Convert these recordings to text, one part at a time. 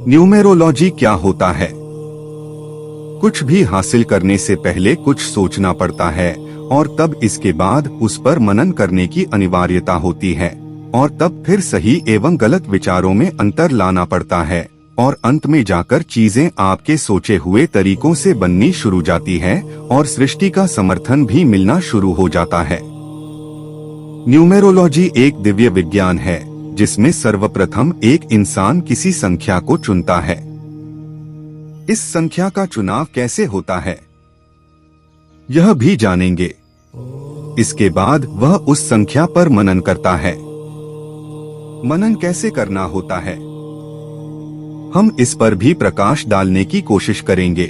Numerology क्या होता है? कुछ भी हासिल करने से पहले कुछ सोचना पड़ता है और तब इसके बाद उस पर मनन करने की अनिवार्यता होती है और तब फिर सही एवं गलत विचारों में अंतर लाना पड़ता है और अंत में जाकर चीजें आपके सोचे हुए तरीकों से बननी शुरू जाती है और सृष्टि का समर्थन भी मिलना शुरू हो जाता है। न्यूमेरोलॉजी एक दिव्य विज्ञान है जिसमें सर्वप्रथम एक इंसान किसी संख्या को चुनता है। इस संख्या का चुनाव कैसे होता है यह भी जानेंगे। इसके बाद वह उस संख्या पर मनन करता है। मनन कैसे करना होता है हम इस पर भी प्रकाश डालने की कोशिश करेंगे।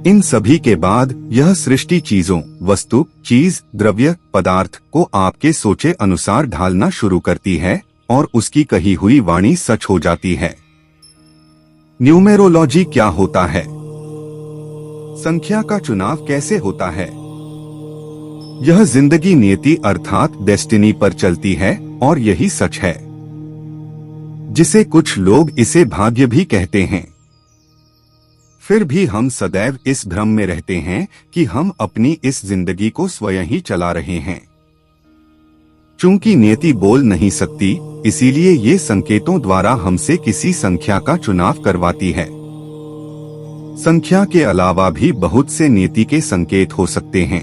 इन सभी के बाद यह सृष्टि चीजों, वस्तु, चीज, द्रव्य, पदार्थ को आपके सोचे अनुसार ढालना शुरू करती है और उसकी कही हुई वाणी सच हो जाती है। न्यूमेरोलॉजी क्या होता है? संख्या का चुनाव कैसे होता है? यह जिंदगी नियति अर्थात डेस्टिनी पर चलती है और यही सच है, जिसे कुछ लोग इसे भाग्य भी कहते हैं। फिर भी हम सदैव इस भ्रम में रहते हैं कि हम अपनी इस जिंदगी को स्वयं ही चला रहे हैं। चूंकि नियति बोल नहीं सकती, इसीलिए ये संकेतों द्वारा हमसे किसी संख्या का चुनाव करवाती है। संख्या के अलावा भी बहुत से नियति के संकेत हो सकते हैं।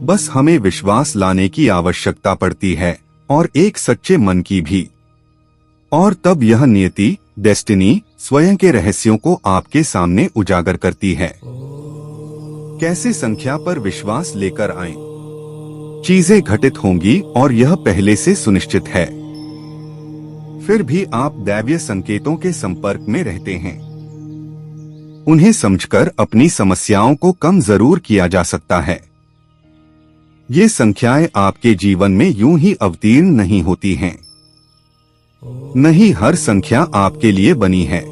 बस हमें विश्वास लाने की आवश्यकता पड़ती है और एक सच्चे मन की भी। और तब यह नियति, डेस्टिनी, स्वयं के रहस्यों को आपके सामने उजागर करती है। कैसे संख्या पर विश्वास लेकर आएं? चीजें घटित होंगी और यह पहले से सुनिश्चित है। फिर भी आप दैवीय संकेतों के संपर्क में रहते हैं। उन्हें समझकर अपनी समस्याओं को कम जरूर किया जा सकता है। ये संख्याएं आपके जीवन में यूं ही अवतीर्ण नहीं होती हैं। नहीं हर संख्या आपके लिए बनी है,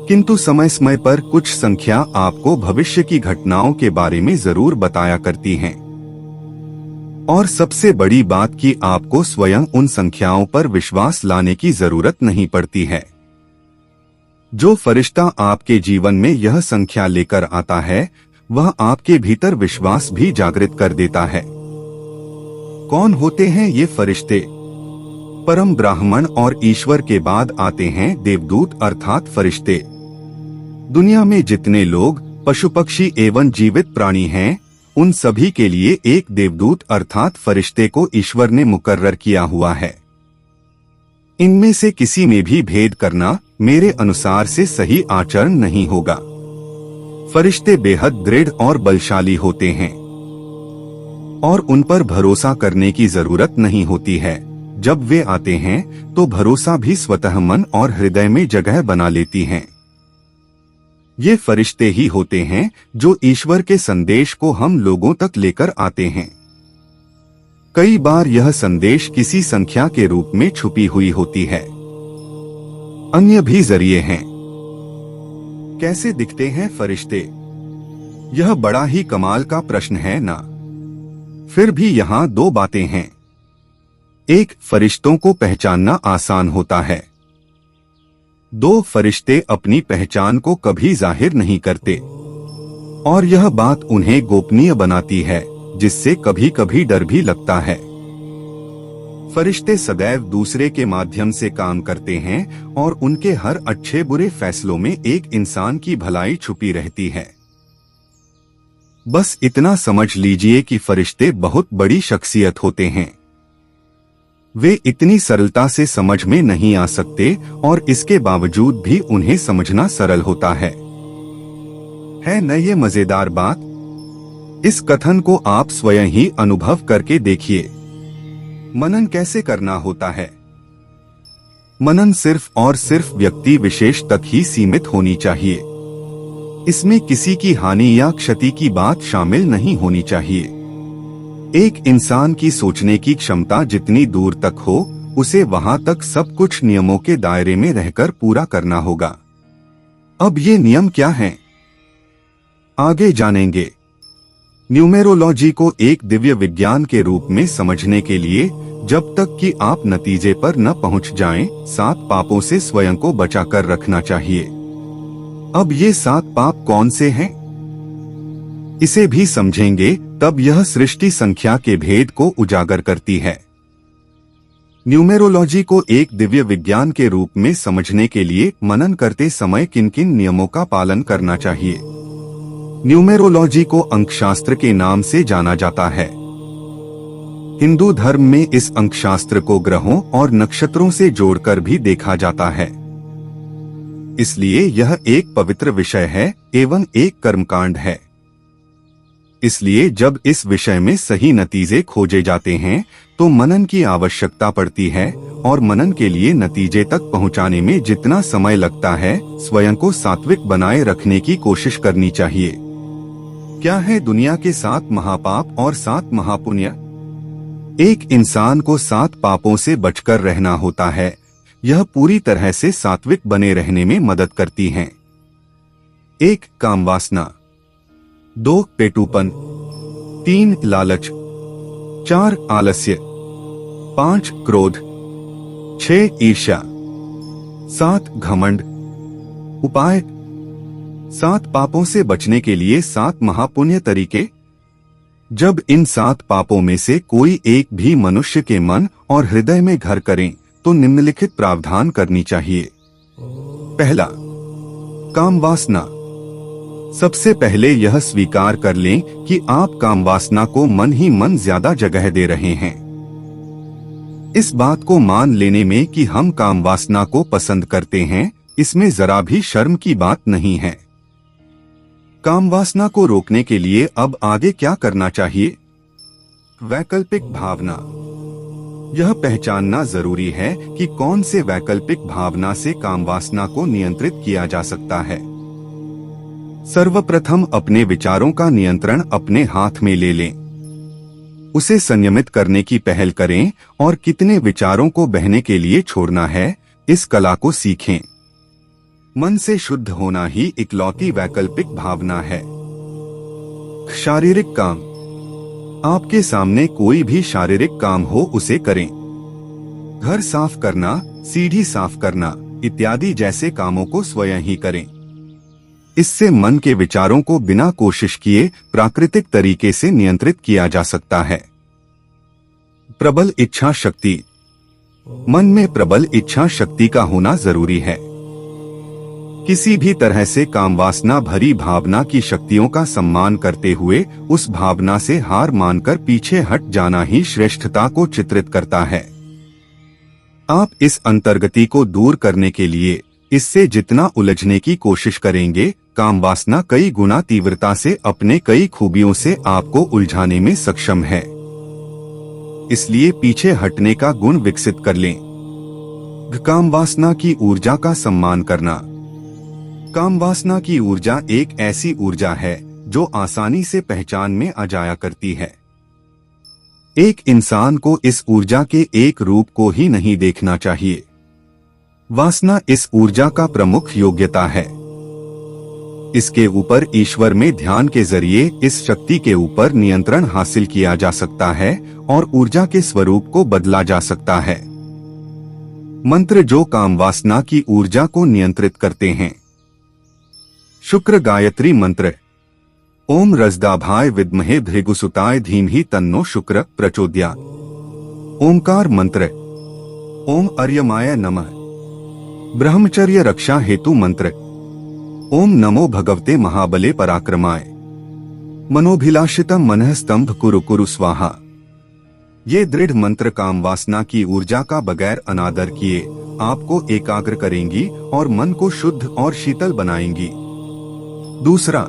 किंतु समय समय पर कुछ संख्या आपको भविष्य की घटनाओं के बारे में जरूर बताया करती हैं। और सबसे बड़ी बात कि आपको स्वयं उन संख्याओं पर विश्वास लाने की जरूरत नहीं पड़ती है। जो फरिश्ता आपके जीवन में यह संख्या लेकर आता है वह आपके भीतर विश्वास भी जागृत कर देता है। कौन होते हैं ये फरिश्ते? परम ब्राह्मण और ईश्वर के बाद आते हैं देवदूत अर्थात फरिश्ते। दुनिया में जितने लोग, पशु पक्षी एवं जीवित प्राणी हैं, उन सभी के लिए एक देवदूत अर्थात फरिश्ते को ईश्वर ने मुकर्रर किया हुआ है। इनमें से किसी में भी भेद करना मेरे अनुसार से सही आचरण नहीं होगा। फरिश्ते बेहद दृढ़ और बलशाली होते हैं और उन पर भरोसा करने की जरूरत नहीं होती है। जब वे आते हैं तो भरोसा भी स्वतः मन और हृदय में जगह बना लेती हैं। ये फरिश्ते ही होते हैं जो ईश्वर के संदेश को हम लोगों तक लेकर आते हैं। कई बार यह संदेश किसी संख्या के रूप में छुपी हुई होती है। अन्य भी जरिए हैं। कैसे दिखते हैं फरिश्ते? यह बड़ा ही कमाल का प्रश्न है ना? फिर भी यहाँ दो बातें हैं। एक, फरिश्तों को पहचानना आसान होता है। दो, फरिश्ते अपनी पहचान को कभी जाहिर नहीं करते और यह बात उन्हें गोपनीय बनाती है, जिससे कभी कभी डर भी लगता है। फरिश्ते सदैव दूसरे के माध्यम से काम करते हैं और उनके हर अच्छे बुरे फैसलों में एक इंसान की भलाई छुपी रहती है। बस इतना समझ लीजिए कि फरिश्ते बहुत बड़ी शख्सियत होते हैं। वे इतनी सरलता से समझ में नहीं आ सकते और इसके बावजूद भी उन्हें समझना सरल होता है न ये मजेदार बात? इस कथन को आप स्वयं ही अनुभव करके देखिए। मनन कैसे करना होता है? मनन सिर्फ और सिर्फ व्यक्ति विशेष तक ही सीमित होनी चाहिए। इसमें किसी की हानि या क्षति की बात शामिल नहीं होनी चाहिए। एक इंसान की सोचने की क्षमता जितनी दूर तक हो, उसे वहां तक सब कुछ नियमों के दायरे में रहकर पूरा करना होगा। अब ये नियम क्या हैं? आगे जानेंगे। न्यूमेरोलॉजी को एक दिव्य विज्ञान के रूप में समझने के लिए जब तक कि आप नतीजे पर न पहुंच जाएं, 7 पापों से स्वयं को बचाकर रखना चाहिए। अब ये 7 पाप कौन से हैं? इसे भी समझेंगे तब यह सृष्टि संख्या के भेद को उजागर करती है। न्यूमेरोलॉजी को एक दिव्य विज्ञान के रूप में समझने के लिए मनन करते समय किन किन नियमों का पालन करना चाहिए? न्यूमेरोलॉजी को अंकशास्त्र के नाम से जाना जाता है। हिंदू धर्म में इस अंकशास्त्र को ग्रहों और नक्षत्रों से जोड़कर भी देखा जाता है। इसलिए यह एक पवित्र विषय है एवं एक कर्मकांड है। इसलिए जब इस विषय में सही नतीजे खोजे जाते हैं तो मनन की आवश्यकता पड़ती है और मनन के लिए नतीजे तक पहुंचाने में जितना समय लगता है, स्वयं को सात्विक बनाए रखने की कोशिश करनी चाहिए। क्या है दुनिया के 7 महापाप और 7 महापुण्य? एक इंसान को 7 पापों से बचकर रहना होता है। यह पूरी तरह से सात्विक बने रहने में मदद करती हैं। 1 कामवासना, 2 पेटूपन, 3 लालच, 4 आलस्य, 5 क्रोध, 6 ईर्ष्या, 7 घमंड। उपाय: 7 पापों से बचने के लिए 7 महापुण्य तरीके। जब इन 7 पापों में से कोई एक भी मनुष्य के मन और हृदय में घर करें तो निम्नलिखित प्रावधान करनी चाहिए। पहला, कामवासना। सबसे पहले यह स्वीकार कर लें कि आप कामवासना को मन ही मन ज्यादा जगह दे रहे हैं। इस बात को मान लेने में कि हम कामवासना को पसंद करते हैं, इसमें जरा भी शर्म की बात नहीं है। कामवासना को रोकने के लिए अब आगे क्या करना चाहिए? वैकल्पिक भावना। यह पहचानना जरूरी है कि कौन से वैकल्पिक भावना से कामवासना को नियंत्रित किया जा सकता है। सर्वप्रथम अपने विचारों का नियंत्रण अपने हाथ में ले लें। उसे संयमित करने की पहल करें और कितने विचारों को बहने के लिए छोड़ना है, इस कला को सीखें। मन से शुद्ध होना ही इकलौती वैकल्पिक भावना है। शारीरिक काम। आपके सामने कोई भी शारीरिक काम हो उसे करें। घर साफ करना, सीढ़ी साफ करना इत्यादि जैसे कामों को स्वयं ही करें। इससे मन के विचारों को बिना कोशिश किए प्राकृतिक तरीके से नियंत्रित किया जा सकता है। प्रबल इच्छा शक्ति। मन में प्रबल इच्छा शक्ति का होना जरूरी है। किसी भी तरह से कामवासना भरी भावना की शक्तियों का सम्मान करते हुए उस भावना से हार मानकर पीछे हट जाना ही श्रेष्ठता को चित्रित करता है। आप इस अंतर्गति को दूर करने के लिए इससे जितना उलझने की कोशिश करेंगे, कामवासना कई गुना तीव्रता से अपने कई खूबियों से आपको उलझाने में सक्षम है। इसलिए पीछे हटने का गुण विकसित कर लें। कामवासना की ऊर्जा का सम्मान करना। कामवासना की ऊर्जा एक ऐसी ऊर्जा है जो आसानी से पहचान में आ जाया करती है। एक इंसान को इस ऊर्जा के एक रूप को ही नहीं देखना चाहिए। वासना इस ऊर्जा का प्रमुख योग्यता है। इसके ऊपर ईश्वर में ध्यान के जरिए इस शक्ति के ऊपर नियंत्रण हासिल किया जा सकता है और ऊर्जा के स्वरूप को बदला जा सकता है। मंत्र जो कामवासना की ऊर्जा को नियंत्रित करते हैं। शुक्र गायत्री मंत्र। ओम रजदाभाय विद्महे भृगुसुताय धीमहि तन्नो शुक्र प्रचोदयात्। ओंकार मंत्र। ओम अर्यमाय नमः। ब्रह्मचर्य रक्षा हेतु मंत्र। ओम नमो भगवते महाबले पराक्रमाय। मनोभिलाषितम मनः स्तंभ कुरु कुरु स्वाहा। ये दृढ़ मंत्र कामवासना की ऊर्जा का बगैर अनादर किए आपको एकाग्र करेंगी और मन को शुद्ध और शीतल बनाएंगी। दूसरा,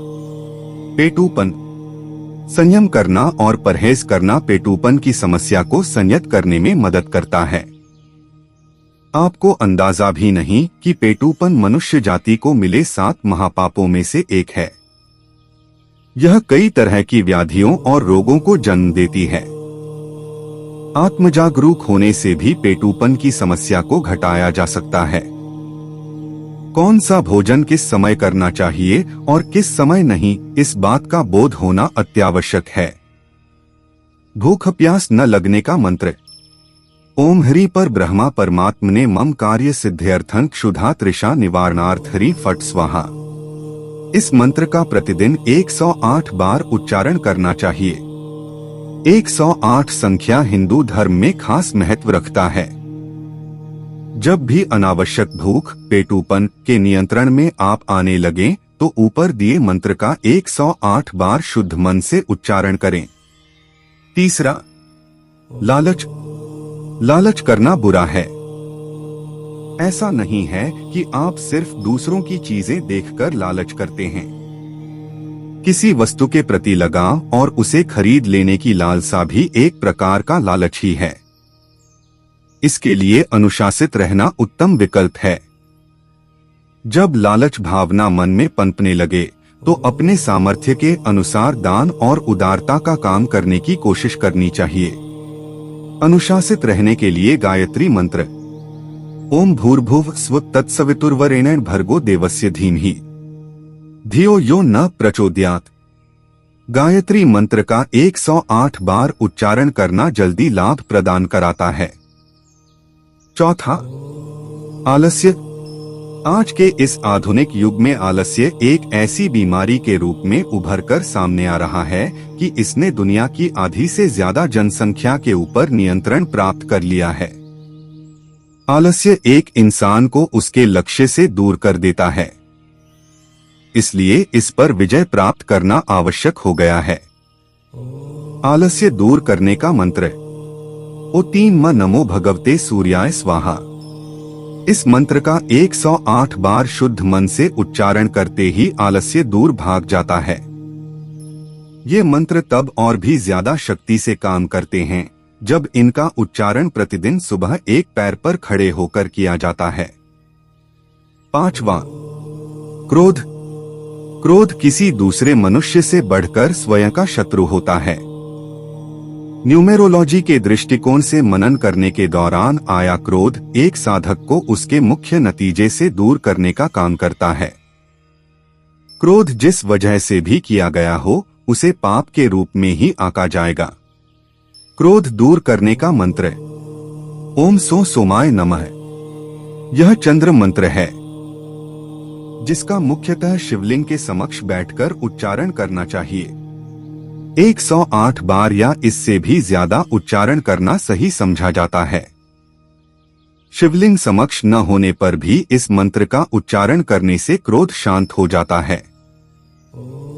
पेटूपन। संयम करना और परहेज करना पेटूपन की समस्या को संयत करने में मदद करता है। आपको अंदाजा भी नहीं कि पेटूपन मनुष्य जाति को मिले 7 महापापों में से एक है। यह कई तरह की व्याधियों और रोगों को जन्म देती है। आत्मजागरूक होने से भी पेटूपन की समस्या को घटाया जा सकता है। कौन सा भोजन किस समय करना चाहिए और किस समय नहीं, इस बात का बोध होना अत्यावश्यक है। भूख प्यास न लगने का मंत्र। ओम हरि पर ब्रह्मा परमात्मने मम कार्य सिद्ध्यर्थं क्षुधा तृषा निवारणार्थ हरि फट स्वाहा। इस मंत्र का प्रतिदिन 108 बार उच्चारण करना चाहिए। 108 संख्या हिंदू धर्म में खास महत्व रखता है। जब भी अनावश्यक भूख, पेटूपन के नियंत्रण में आप आने लगें, तो ऊपर दिए मंत्र का 108 बार शुद्ध मन से उच्चारण करें। तीसरा, लालच। लालच करना बुरा है। ऐसा नहीं है कि आप सिर्फ दूसरों की चीजें देखकर लालच करते हैं। किसी वस्तु के प्रति लगाव और उसे खरीद लेने की लालसा भी एक प्रकार का लालच ही है। इसके लिए अनुशासित रहना उत्तम विकल्प है। जब लालच भावना मन में पनपने लगे, तो अपने सामर्थ्य के अनुसार दान और उदारता का काम करने की कोशिश करनी चाहिए। अनुशासित रहने के लिए गायत्री मंत्र। ओम भूर्भुव स्व तत्सवितुर्वरेण्यं भर्गो देवस्य धीमहि धियो यो न प्रचोदयात्। गायत्री मंत्र का 108 बार उच्चारण करना जल्दी लाभ प्रदान कराता है। चौथा, आलस्य। आज के इस आधुनिक युग में आलस्य एक ऐसी बीमारी के रूप में उभरकर सामने आ रहा है कि इसने दुनिया की आधी से ज्यादा जनसंख्या के ऊपर नियंत्रण प्राप्त कर लिया है। आलस्य एक इंसान को उसके लक्ष्य से दूर कर देता है। इसलिए इस पर विजय प्राप्त करना आवश्यक हो गया है। आलस्य दूर करने का मंत्र। ओ3 म नमो भगवते सूर्याय स्वाहा। इस मंत्र का 108 बार शुद्ध मन से उच्चारण करते ही आलस्य दूर भाग जाता है। ये मंत्र तब और भी ज्यादा शक्ति से काम करते हैं जब इनका उच्चारण प्रतिदिन सुबह एक पैर पर खड़े होकर किया जाता है। पांचवा, क्रोध। क्रोध किसी दूसरे मनुष्य से बढ़कर स्वयं का शत्रु होता है। न्यूमेरोलॉजी के दृष्टिकोण से मनन करने के दौरान आया क्रोध एक साधक को उसके मुख्य नतीजे से दूर करने का काम करता है। क्रोध जिस वजह से भी किया गया हो, उसे पाप के रूप में ही आंका जाएगा। क्रोध दूर करने का मंत्र। ओम सो सोमाय नमः। यह चंद्र मंत्र है, जिसका मुख्यतः शिवलिंग के समक्ष बैठकर उच्चारण करना चाहिए। 108 बार या इससे भी ज्यादा उच्चारण करना सही समझा जाता है। शिवलिंग समक्ष न होने पर भी इस मंत्र का उच्चारण करने से क्रोध शांत हो जाता है।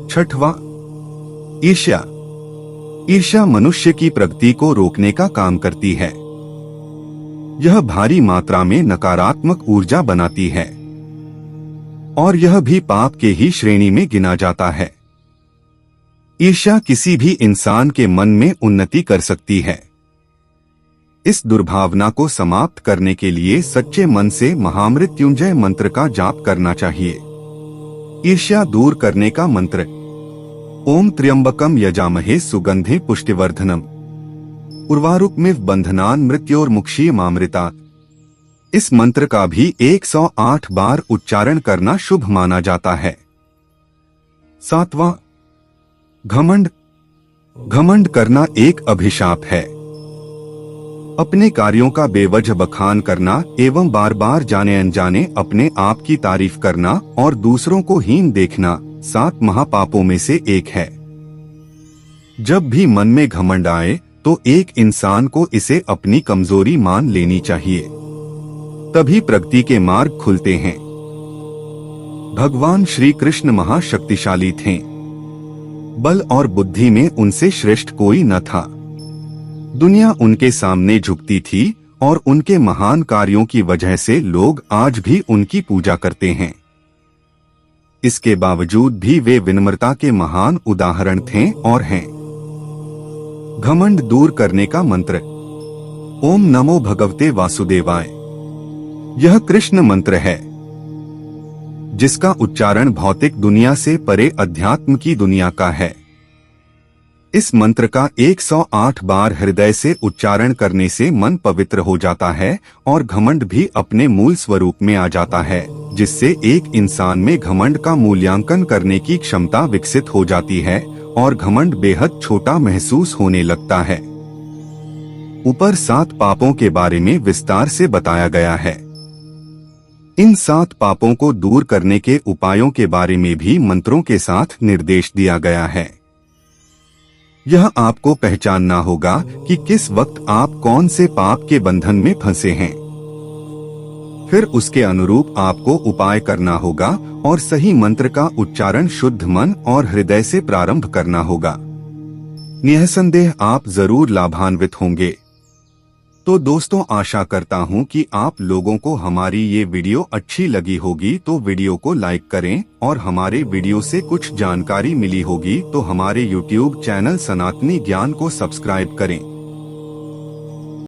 छठवां, ईर्ष्या। ईर्ष्या मनुष्य की प्रगति को रोकने का काम करती है। यह भारी मात्रा में नकारात्मक ऊर्जा बनाती है और यह भी पाप के ही श्रेणी में गिना जाता है। ईर्ष्या किसी भी इंसान के मन में उन्नति कर सकती है। इस दुर्भावना को समाप्त करने के लिए सच्चे मन से महामृत्युंजय मंत्र का जाप करना चाहिए। ईर्ष्या दूर करने का मंत्र। ओम त्र्यंबकम यजामहे सुगंधे पुष्टिवर्धनम उर्वारुकमिव बंधनान मृत्योर्मुक्षीयमामृतात्। इस मंत्र का भी 108 बार उच्चारण करना शुभ माना जाता है। सातवां, घमंड। घमंड करना एक अभिशाप है। अपने कार्यों का बेवजह बखान करना एवं बार बार जाने अनजाने अपने आप की तारीफ करना और दूसरों को हीन देखना 7 महापापों में से एक है। जब भी मन में घमंड आए तो एक इंसान को इसे अपनी कमजोरी मान लेनी चाहिए, तभी प्रगति के मार्ग खुलते हैं। भगवान श्री कृष्ण महाशक्तिशाली थे। बल और बुद्धि में उनसे श्रेष्ठ कोई न था। दुनिया उनके सामने झुकती थी और उनके महान कार्यों की वजह से लोग आज भी उनकी पूजा करते हैं। इसके बावजूद भी वे विनम्रता के महान उदाहरण थे और हैं। घमंड दूर करने का मंत्र। ओम नमो भगवते वासुदेवाय। यह कृष्ण मंत्र है, जिसका उच्चारण भौतिक दुनिया से परे अध्यात्म की दुनिया का है। इस मंत्र का 108 बार हृदय से उच्चारण करने से मन पवित्र हो जाता है और घमंड भी अपने मूल स्वरूप में आ जाता है। जिससे एक इंसान में घमंड का मूल्यांकन करने की क्षमता विकसित हो जाती है और घमंड बेहद छोटा महसूस होने लगता है। ऊपर 7 पापों के बारे में विस्तार से बताया गया है। इन 7 पापों को दूर करने के उपायों के बारे में भी मंत्रों के साथ निर्देश दिया गया है। यह आपको पहचानना होगा कि किस वक्त आप कौन से पाप के बंधन में फंसे हैं। फिर उसके अनुरूप आपको उपाय करना होगा और सही मंत्र का उच्चारण शुद्ध मन और हृदय से प्रारंभ करना होगा। निसंदेह आप जरूर लाभान्वित होंगे। तो दोस्तों, आशा करता हूं कि आप लोगों को हमारी ये वीडियो अच्छी लगी होगी, तो वीडियो को लाइक करें और हमारे वीडियो से कुछ जानकारी मिली होगी तो हमारे YouTube चैनल सनातनी ज्ञान को सब्सक्राइब करें।